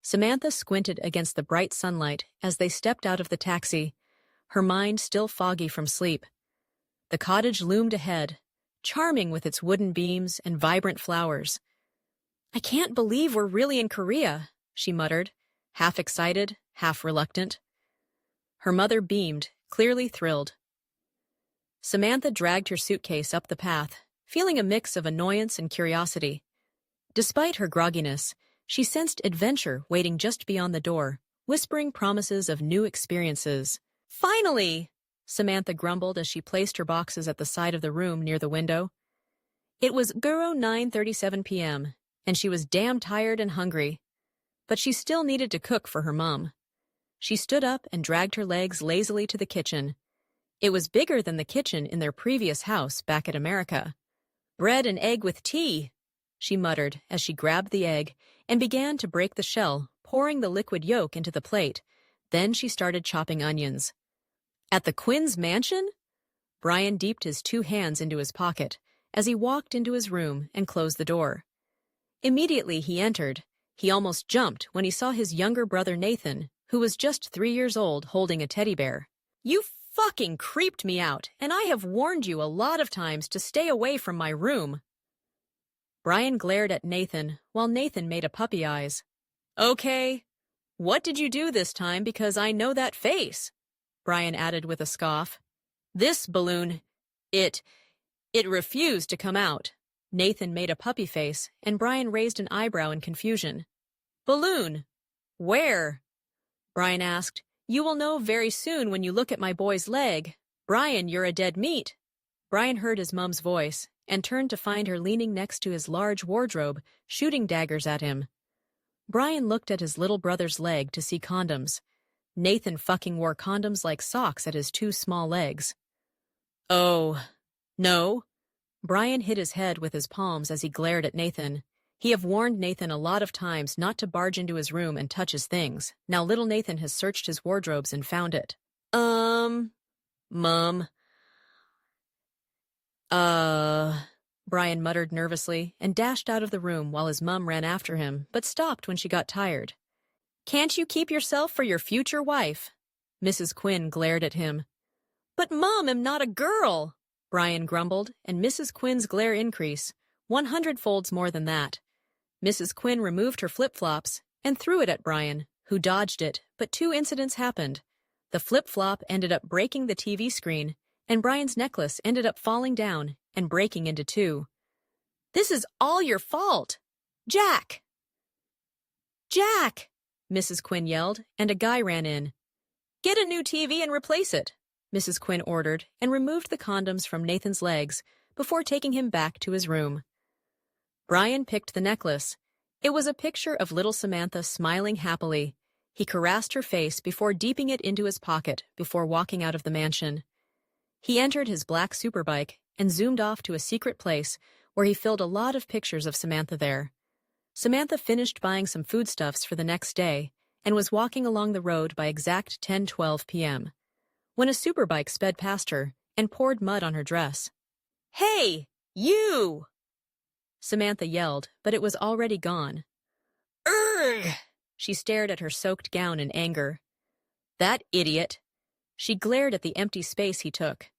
Samantha squinted against the bright sunlight as they stepped out of the taxi, her mind still foggy from sleep. The cottage loomed ahead, charming with its wooden beams and vibrant flowers. "I can't believe we're really in Korea," she muttered, half excited, half reluctant. Her mother beamed, clearly thrilled. Samantha dragged her suitcase up the path, feeling a mix of annoyance and curiosity. Despite her grogginess, she sensed adventure waiting just beyond the door, whispering promises of new experiences. "Finally!" Samantha grumbled as she placed her boxes at the side of the room near the window. It was 9:37 p.m., and she was damn tired and hungry. But she still needed to cook for her mom. She stood up and dragged her legs lazily to the kitchen. It was bigger than the kitchen in their previous house back at America. "Bread and egg with tea," she muttered as she grabbed the egg and began to break the shell, pouring the liquid yolk into the plate. Then she started chopping onions. At the Quinn's mansion? Brian dipped his two hands into his pocket as he walked into his room and closed the door. Immediately he entered, he almost jumped when he saw his younger brother Nathan, who was just 3 years old, holding a teddy bear. "You fucking creeped me out, and I have warned you a lot of times to stay away from my room." Brian glared at Nathan while Nathan made a puppy eyes. "Okay, what did you do this time, because I know that face?" Brian added with a scoff. "This balloon, it refused to come out." Nathan made a puppy face, and Brian raised an eyebrow in confusion. "Balloon? Where?" Brian asked. "You will know very soon when you look at my boy's leg. Brian, you're a dead meat." Brian heard his mom's voice and turned to find her leaning next to his large wardrobe, shooting daggers at him. Brian looked at his little brother's leg to see condoms. Nathan fucking wore condoms like socks at his two small legs. "Oh, no?" Brian hit his head with his palms as he glared at Nathan. He had warned Nathan a lot of times not to barge into his room and touch his things. Now little Nathan has searched his wardrobes and found it. Mom. Brian muttered nervously and dashed out of the room while his mom ran after him, but stopped when she got tired. "Can't you keep yourself for your future wife?" Mrs. Quinn glared at him. "But Mom, I'm not a girl," Brian grumbled, and Mrs. Quinn's glare increased, 100 folds more than that. Mrs. Quinn removed her flip-flops and threw it at Brian, who dodged it, but two incidents happened. The flip-flop ended up breaking the TV screen, and Brian's necklace ended up falling down and breaking into two. "This is all your fault! Jack! Jack!" Mrs. Quinn yelled, and a guy ran in. "Get a new TV and replace it," Mrs. Quinn ordered, and removed the condoms from Nathan's legs before taking him back to his room. Brian picked the necklace. It was a picture of little Samantha smiling happily. He caressed her face before deeping it into his pocket before walking out of the mansion. He entered his black superbike and zoomed off to a secret place where he filled a lot of pictures of Samantha there. Samantha finished buying some foodstuffs for the next day and was walking along the road by exact 10:12 p.m. when a superbike sped past her and poured mud on her dress. "Hey, you!" Samantha yelled, but it was already gone. "Urgh!" She stared at her soaked gown in anger. "That idiot!" She glared at the empty space he took.